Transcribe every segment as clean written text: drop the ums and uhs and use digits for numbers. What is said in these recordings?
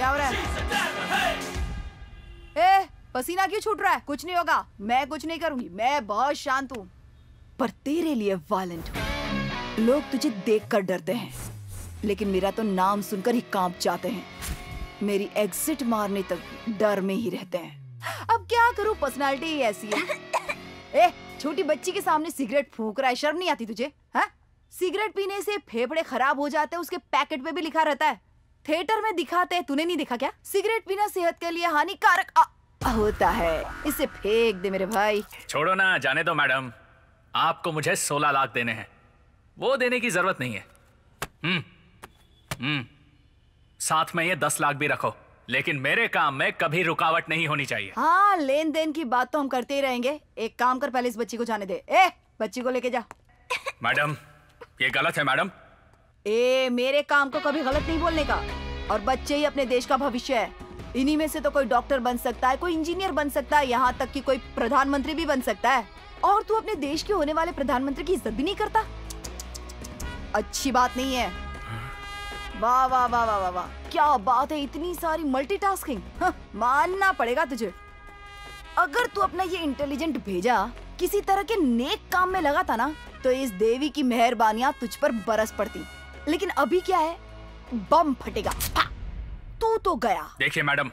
क्या हो रहा है? ए, पसीना क्यों छूट रहा है? कुछ नहीं होगा, मैं कुछ नहीं करूंगी, मैं बहुत शांत हूँ। पर तेरे लिए वायलेंट हूँ। लोग तुझे देखकर डरते हैं, लेकिन मेरा तो नाम सुनकर ही कांप जाते हैं। मेरी एग्जिट मारने तक डर में ही रहते हैं। अब क्या करूँ, पर्सनालिटी ही ऐसी है। ए, छोटी बच्ची के सामने सिगरेट फूंक रहा है, शर्म नहीं आती तुझे? हाँ? सिगरेट पीने से फेफड़े खराब हो जाते हैं, उसके पैकेट पे भी लिखा रहता है। थिएटर में दिखाते हैं, तूने नहीं देखा क्या? सिगरेट पीना सेहत के लिए हानिकारक होता है, इसे फेंक दे मेरे भाई। छोड़ो ना, जाने दो मैडम। आपको मुझे 16 लाख देने हैं, वो देने की जरूरत नहीं है। साथ में ये 10 लाख भी रखो, लेकिन मेरे काम में कभी रुकावट नहीं होनी चाहिए। हाँ, लेन देन की बात तो हम करते ही रहेंगे। एक काम कर, पहले इस बच्ची को जाने दे। ए, बच्ची को लेके जा। मैडम, ये गलत है मैडम। ए, मेरे काम को कभी गलत नहीं बोलने का। और बच्चे ही अपने देश का भविष्य है। इन्हीं में से तो कोई डॉक्टर बन सकता है, कोई इंजीनियर बन सकता है, यहाँ तक कि कोई प्रधानमंत्री भी बन सकता है। और तू अपने देश के होने वाले प्रधानमंत्री की इज्जत भी नहीं करता। अच्छी बात नहीं है। वाह वाह वाह वाह वाह वाह, क्या बात है, इतनी सारी मल्टीटास्किंग। हाँ, मानना पड़ेगा तुझे। अगर तू अपना ये इंटेलिजेंट भेजा किसी तरह के नेक काम में लगा था ना, तो इस देवी की मेहरबानियां तुझ पर बरस पड़ती। लेकिन अभी क्या है, बम फटेगा। तू तो गया। देखिए मैडम,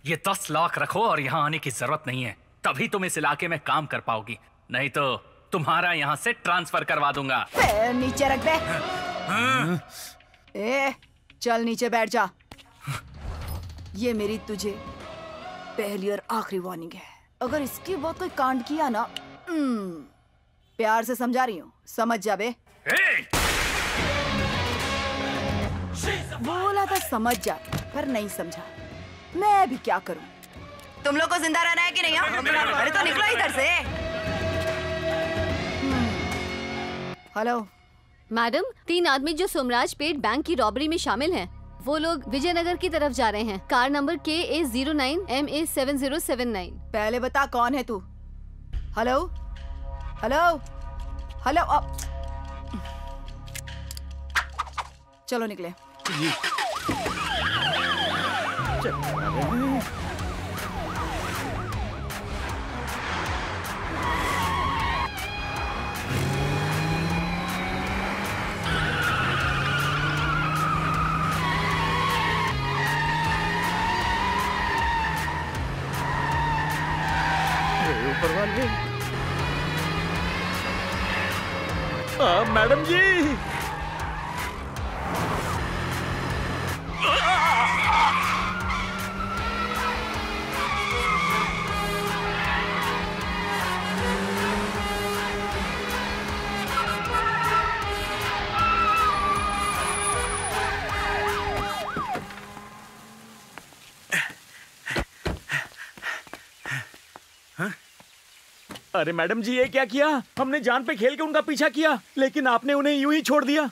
ये 10 लाख रखो और यहाँ आने की जरूरत नहीं है, तभी तुम इस इलाके में काम कर पाओगी, नहीं तो तुम्हारा यहाँ से ट्रांसफर करवा दूंगा। नीचे रख दे। ए, चल नीचे बैठ जा। ये मेरी तुझे पहली और आखिरी वार्निंग है। अगर इसके बाद कोई कांड किया ना, प्यार से समझा रही हूँ, समझ जा बे। बोला था समझ जा, पर नहीं समझा। मैं भी क्या करूं? तुम लोग को जिंदा रहना है कि नहीं? अरे तो निकलो इधर से। हेलो मैडम, 3 आदमी जो सोमराज पेट बैंक की रॉबरी में शामिल हैं, वो लोग विजयनगर की तरफ जा रहे हैं। Car number KA09MA7079। पहले बता कौन है तू? हेलो हेलो हेलो, चलो निकले। ऊपर वाले मैडम जी, अरे मैडम जी, ये क्या किया? हमने जान पे खेल के उनका पीछा किया, लेकिन आपने उन्हें यूं ही छोड़ दिया।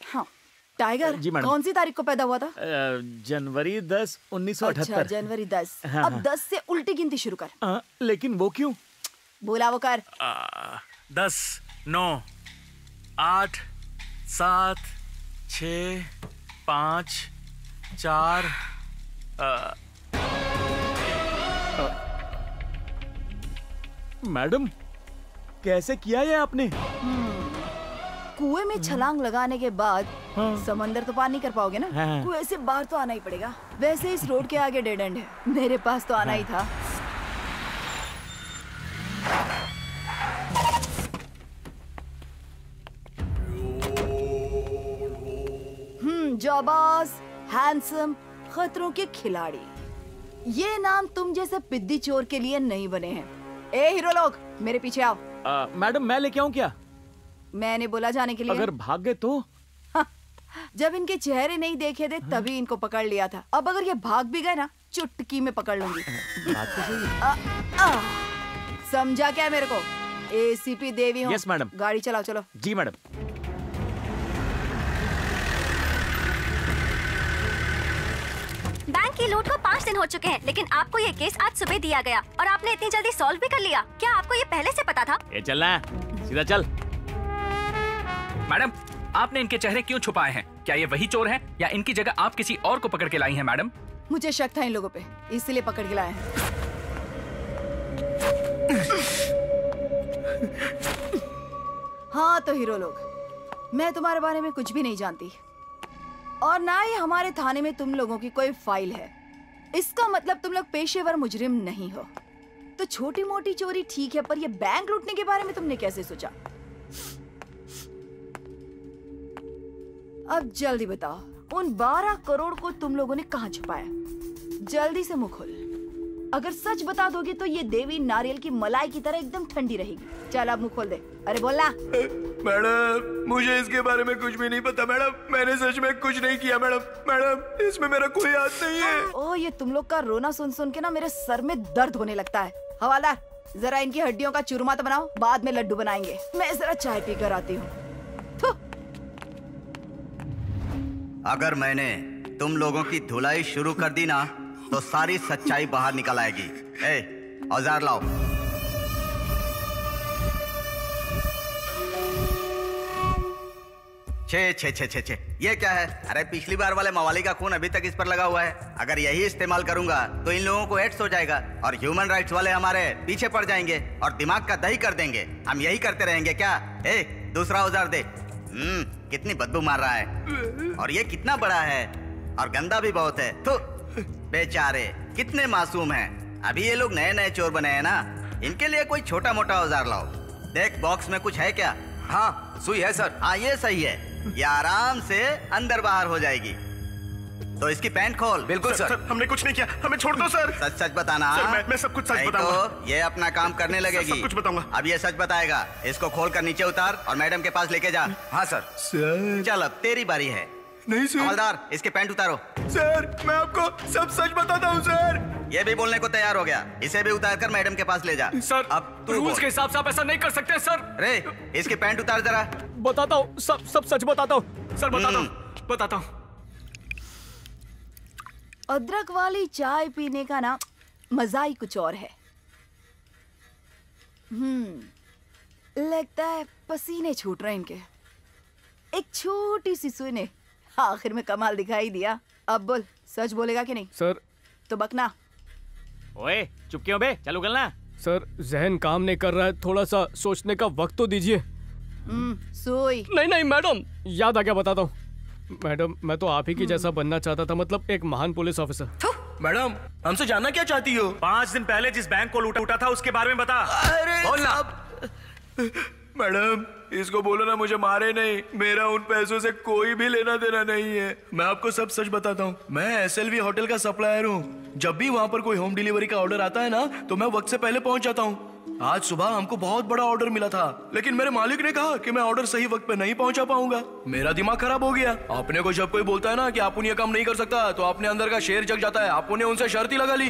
हाँ, टाइगर जी मैडम। कौन सी तारीख को पैदा हुआ था? जनवरी 10, 1978। अच्छा, जनवरी 10। हाँ, अब 10 से उल्टी गिनती शुरू कर। लेकिन वो क्यों? बोला वो कर। 10, 9, 8, 7, 6, 5, 4। मैडम, कैसे किया ये आपने? कुएं में छलांग लगाने के बाद समंदर तो पार नहीं कर पाओगे ना। हाँ। कुएं से बाहर तो आना ही पड़ेगा। वैसे इस रोड के आगे डेड एंड है, मेरे पास तो आना ही था। जाबाज, हैंडसम, खतरों के खिलाड़ी, ये नाम तुम जैसे पिद्दी चोर के लिए नहीं बने हैं। ए हीरो लोग, मेरे पीछे आओ। मैडम, मैं लेके आऊं क्या? मैंने बोला जाने के लिए। अगर भाग गए तो? जब इनके चेहरे नहीं देखे थे तभी इनको पकड़ लिया था। अब अगर ये भाग भी गए ना, चुटकी में पकड़ लूंगी। बात तो सही। समझा क्या मेरे को? एसीपी देवी हूँ। Yes madam. गाड़ी चलाओ, चलो। जी मैडम। बैंक की लूट को 5 दिन हो चुके हैं, लेकिन आपको ये केस आज सुबह दिया गया और आपने इतनी जल्दी सॉल्व भी कर लिया। क्या आपको ये पहले से पता था? ये चलना है, सीधा चल। मैडम, आपने इनके चेहरे क्यों छुपाए हैं? क्या ये वही चोर हैं या इनकी जगह आप किसी और को पकड़ के लाई हैं मैडम? मुझे शक था इन लोगों पे, इसलिए पकड़ के लाए हैं। हाँ तो हीरो लोग, मैं तुम्हारे बारे में कुछ भी नहीं जानती और ना ही हमारे थाने में तुम लोगों की कोई फाइल है। इसका मतलब तुम लोग पेशेवर मुजरिम नहीं हो। तो छोटी मोटी चोरी ठीक है, पर ये बैंक लूटने के बारे में तुमने कैसे सोचा? अब जल्दी बताओ, उन 12 करोड़ को तुम लोगों ने कहाँ छुपाया? जल्दी से मुंह खोल। अगर सच बता दोगे तो ये देवी नारियल की मलाई की तरह एकदम ठंडी रहेगी। चल अब मुंह खोल दे। अरे बोलना। मैडम मुझे इसके बारे में कुछ भी नहीं पता मैडम, मैंने सच में कुछ नहीं किया मैडम। मैडम इसमें मेरा कोई हाथ नहीं है। ओ ये तुम लोग का रोना सुन सुन के ना मेरे सर में दर्द होने लगता है। हवालदार जरा इनकी हड्डियों का चूरमा तो बनाओ, बाद में लड्डू बनाएंगे। मैं जरा चाय पी कर आती हूँ। अगर मैंने तुम लोगों की धुलाई शुरू कर दी ना तो सारी सच्चाई बाहर निकल आएगी। ए, औजार लाओ। छे छे छे छे छे, ये क्या है? अरे पिछली बार वाले मवाली का खून अभी तक इस पर लगा हुआ है। अगर यही इस्तेमाल करूंगा तो इन लोगों को एड्स हो जाएगा और ह्यूमन राइट्स वाले हमारे पीछे पड़ जाएंगे और दिमाग का दही कर देंगे। हम यही करते रहेंगे क्या? ए, दूसरा औजार दे। कितनी बदबू मार रहा है और ये कितना बड़ा है और गंदा भी बहुत है। तो बेचारे कितने मासूम हैं। अभी ये लोग नए नए चोर बने हैं ना, इनके लिए कोई छोटा मोटा औजार लाओ। देख बॉक्स में कुछ है क्या? हाँ सुई है सर। हाँ ये सही है, ये आराम से अंदर बाहर हो जाएगी। तो इसकी पैंट खोल। बिल्कुल सर। हमने कुछ नहीं किया, हमें छोड़ दो सर। सच सच बताना। सर मैं सब कुछ सच बताऊंगा। तो ये अपना काम करने लगेगी। सब कुछ बताऊंगा। अब ये सच बताएगा। इसको खोल कर नीचे उतार और मैडम के पास लेके जा। हाँ सर। सर चल अब तेरी बारी है। नहीं सर। हवलदार इसके पैंट उतारो। सर मैं आपको सब सच बताता हूँ सर। ये भी बोलने को तैयार हो गया, इसे भी उतार कर मैडम के पास ले जा। सर अब तू रूल्स बोल। के हिसाब से आप ऐसा नहीं कर सकते सर। रे इसकी पैंट उतार जरा। बताता हूँ, सब सच बताता हूँ। सर बताता हूँ। अदरक वाली चाय पीने का ना मजा ही कुछ और है। लगता है पसीने छूट रहे इनके। एक छोटी सी सुई ने आखिर में कमाल दिखाई दिया। अब बोल, सच बोलेगा कि नहीं? सर तो बकना। ओए चुप क्यों बे, चलो गलना। सर जहन काम नहीं कर रहा है, थोड़ा सा सोचने का वक्त तो दीजिए। सुई। नहीं मैडम, याद आ गया, बताता हूँ। मैडम मैं तो आप ही की जैसा बनना चाहता था, मतलब एक महान पुलिस ऑफिसर। मैडम हमसे जानना क्या चाहती हो? 5 दिन पहले जिस बैंक को लूटा था उसके बारे में बता। अरे बोलना। मैडम इसको बोलो ना मुझे मारे नहीं, मेरा उन पैसों से कोई भी लेना देना नहीं है। मैं आपको सब सच बताता हूँ। मैं SLV होटल का सप्लायर हूँ। जब भी वहाँ पर कोई होम डिलीवरी का ऑर्डर आता है ना तो मैं वक्त से पहले पहुँच जाता हूँ। आज सुबह हमको बहुत बड़ा ऑर्डर मिला था, लेकिन मेरे मालिक ने कहा कि मैं ऑर्डर सही वक्त पे नहीं पहुंचा पाऊंगा। मेरा दिमाग खराब हो गया। अपने को जब कोई बोलता है ना कि आप ये काम नहीं कर सकता तो अपने अंदर का शेर जग जाता है। आपने उनसे शर्त ही लगा ली।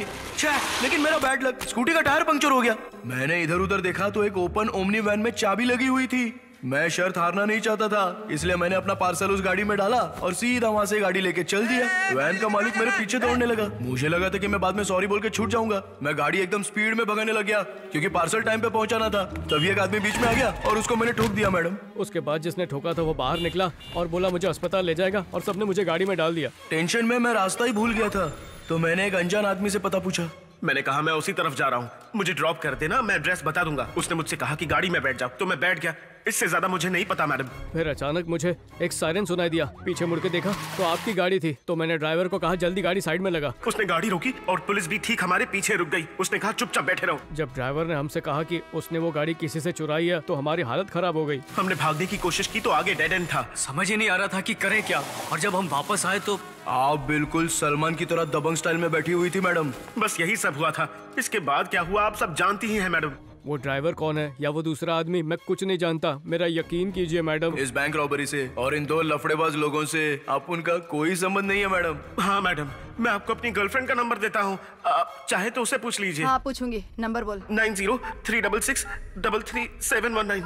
लेकिन मेरा बैड लक, स्कूटी का टायर पंक्चर हो गया। मैंने इधर उधर देखा तो एक ओपन ओमनी वैन में चाबी लगी हुई थी। मैं शर्त हारना नहीं चाहता था, इसलिए मैंने अपना पार्सल उस गाड़ी में डाला और सीधा वहां से गाड़ी लेके चल दिया। वैन का मालिक मेरे पीछे दौड़ने लगा। मुझे लगा था कि मैं बाद में सॉरी बोल के छूट जाऊंगा। मैं गाड़ी एकदम स्पीड में भगाने लग गया क्योंकि पार्सल टाइम पे पहुंचाना था। तभी एक आदमी बीच में आ गया और उसको मैंने ठोक दिया। मैडम उसके बाद जिसने ठोका था वो बाहर निकला और बोला मुझे अस्पताल ले जाएगा और सबने मुझे गाड़ी में डाल दिया। टेंशन में मैं रास्ता ही भूल गया था, तो मैंने एक अनजान आदमी से पता पूछा। मैंने कहा मैं उसी तरफ जा रहा हूँ, मुझे ड्रॉप कर देना, मैं एड्रेस बता दूंगा। उसने मुझसे कहा कि गाड़ी में बैठ जाओ, तो मैं बैठ गया। इससे ज्यादा मुझे नहीं पता मैडम। फिर अचानक मुझे एक सायरन सुनाई दिया। पीछे मुड़ के देखा तो आपकी गाड़ी थी, तो मैंने ड्राइवर को कहा जल्दी गाड़ी साइड में लगा। उसने गाड़ी रोकी और पुलिस भी ठीक हमारे पीछे रुक गई। उसने कहा चुपचाप बैठे रहो। जब ड्राइवर ने हमसे कहा कि उसने वो गाड़ी किसी से चुराई है तो हमारी हालत खराब हो गई। हमने भागने की कोशिश की तो आगे डेड एंड था। समझ ही नहीं आ रहा था कि करें क्या। और जब हम वापस आए तो आप बिल्कुल सलमान की तरह दबंग स्टाइल में बैठी हुई थी मैडम। बस यही सब हुआ था। इसके बाद क्या हुआ आप सब जानती ही हैं मैडम। वो ड्राइवर कौन है या वो दूसरा आदमी, मैं कुछ नहीं जानता। मेरा यकीन कीजिए मैडम। इस बैंक रॉबरी से और इन 2 लफड़ेबाज लोगों से आप उनका कोई संबंध नहीं है मैडम। हाँ मैडम, मैं आपको अपनी गर्लफ्रेंड का नंबर देता हूँ, आप चाहे तो उसे पूछ लीजिए। हाँ पूछूंगी, नंबर बोल। 9036633719।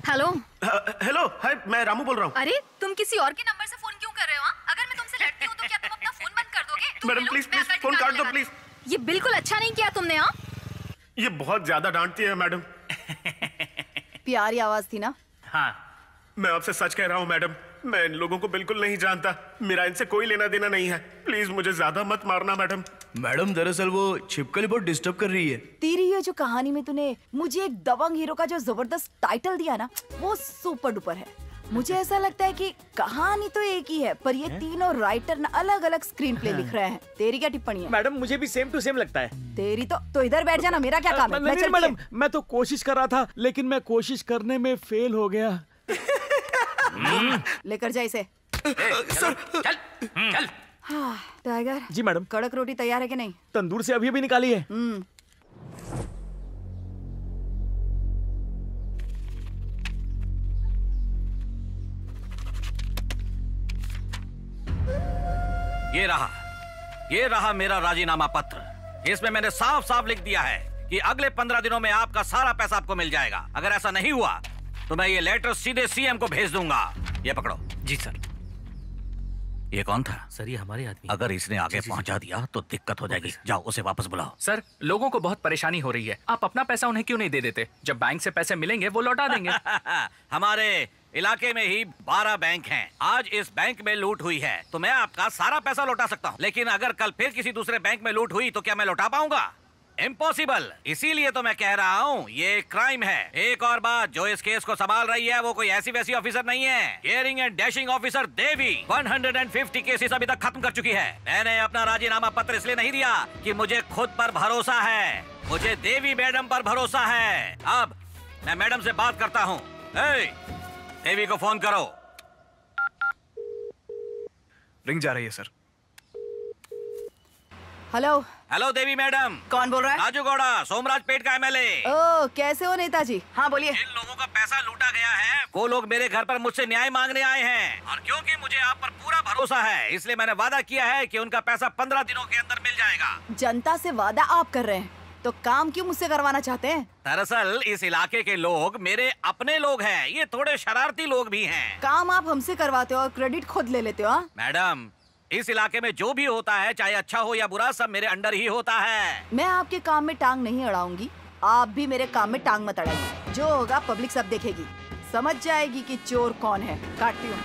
हेलो। हेलो, हाय, मैं रामू बोल रहा हूँ। अरे तुम किसी और के नंबर से फोन क्यों कर रहे हो? अगर मैं तुमसे लड़ती हूँ तो क्या तुम अपना फोन बंद कर दोगे? मैडम प्लीज फोन काट दो प्लीज। ये बिल्कुल अच्छा नहीं किया तुमने। हाँ ये बहुत ज्यादा डांटती है मैडम। प्यारी आवाज थी ना? हाँ। मैं आपसे सच कह रहा हूँ मैडम, मैं इन लोगों को बिल्कुल नहीं जानता। मेरा इनसे कोई लेना देना नहीं है। प्लीज मुझे ज्यादा मत मारना मैडम। मैडम दरअसल वो छिपकली बहुत डिस्टर्ब कर रही है। तेरी ये जो कहानी में तूने मुझे एक दबंग हीरो का जो जबरदस्त टाइटल दिया ना, वो सुपर डुपर है। मुझे ऐसा लगता है कि कहानी तो एक ही है, पर ये तीनों राइटर ना अलग अलग स्क्रीन प्ले लिख रहे हैं। तेरी क्या टिप्पणी है? मैडम मुझे भी सेम टू सेम लगता है। तेरी तो इधर बैठ जाना, मेरा क्या काम है? मैं नहीं चलती मैडम, है। मैं तो कोशिश कर रहा था, लेकिन मैं कोशिश करने में फेल हो गया। लेकर जा इसे। चल चल। हाँ, टाइगर जी मैडम। कड़क रोटी तैयार है कि नहीं? तंदूर से अभी निकाली है। ये रहा मेरा राजीनामा पत्र। इसमें मैंने साफ साफ लिख दिया है कि अगले 15 दिनों में आपका सारा पैसा आपको मिल जाएगा। अगर ऐसा नहीं हुआ तो मैं ये लेटर सीधे सीएम को भेज दूंगा। ये पकड़ो। जी सर। ये कौन था? सर ये हमारे आदमी। अगर इसने आगे पहुंचा दिया तो दिक्कत हो जाएगी। जाओ उसे वापस बुलाओ। सर, लोगों को बहुत परेशानी हो रही है। आप अपना पैसा उन्हें क्यों नहीं दे देते? जब बैंक से पैसे मिलेंगे वो लौटा देंगे। हमारे इलाके में ही 12 बैंक हैं। आज इस बैंक में लूट हुई है तो मैं आपका सारा पैसा लौटा सकता हूँ, लेकिन अगर कल फिर किसी दूसरे बैंक में लूट हुई तो क्या मैं लौटा पाऊंगा? इम्पॉसिबल। इसीलिए तो मैं कह रहा हूँ ये क्राइम है। एक और बात, जो इस केस को संभाल रही है वो कोई ऐसी वैसी ऑफिसर नहीं है। Caring and dashing officer Devi 150 cases अभी तक खत्म कर चुकी है। मैंने अपना राजीनामा पत्र इसलिए नहीं दिया कि मुझे खुद पर भरोसा है, मुझे देवी मैडम पर भरोसा है। अब मैं मैडम से बात करता हूँ। देवी को फोन करो। रिंग जा रही है सर। हेलो। हेलो देवी मैडम। कौन बोल रहा है? राजू गौड़ा, सोमराज पेट का एमएलए। ओ, कैसे हो नेताजी? हाँ बोलिए। इन लोगों का पैसा लूटा गया है। वो लोग मेरे घर पर मुझसे न्याय मांगने आए हैं और क्योंकि मुझे आप पर पूरा भरोसा है इसलिए मैंने वादा किया है कि उनका पैसा 15 दिनों के अंदर मिल जाएगा। जनता से वादा आप कर रहे हैं तो काम क्यों मुझसे करवाना चाहते हैं? दरअसल इस इलाके के लोग मेरे अपने लोग हैं। ये थोड़े शरारती लोग भी हैं। काम आप हमसे करवाते हो और क्रेडिट खुद ले लेते हो। मैडम, इस इलाके में जो भी होता है चाहे अच्छा हो या बुरा, सब मेरे अंडर ही होता है। मैं आपके काम में टांग नहीं अड़ाऊंगी, आप भी मेरे काम में टांग मत अड़ाइए। जो होगा पब्लिक सब देखेगी, समझ जाएगी कि चोर कौन है। काटती हूँ।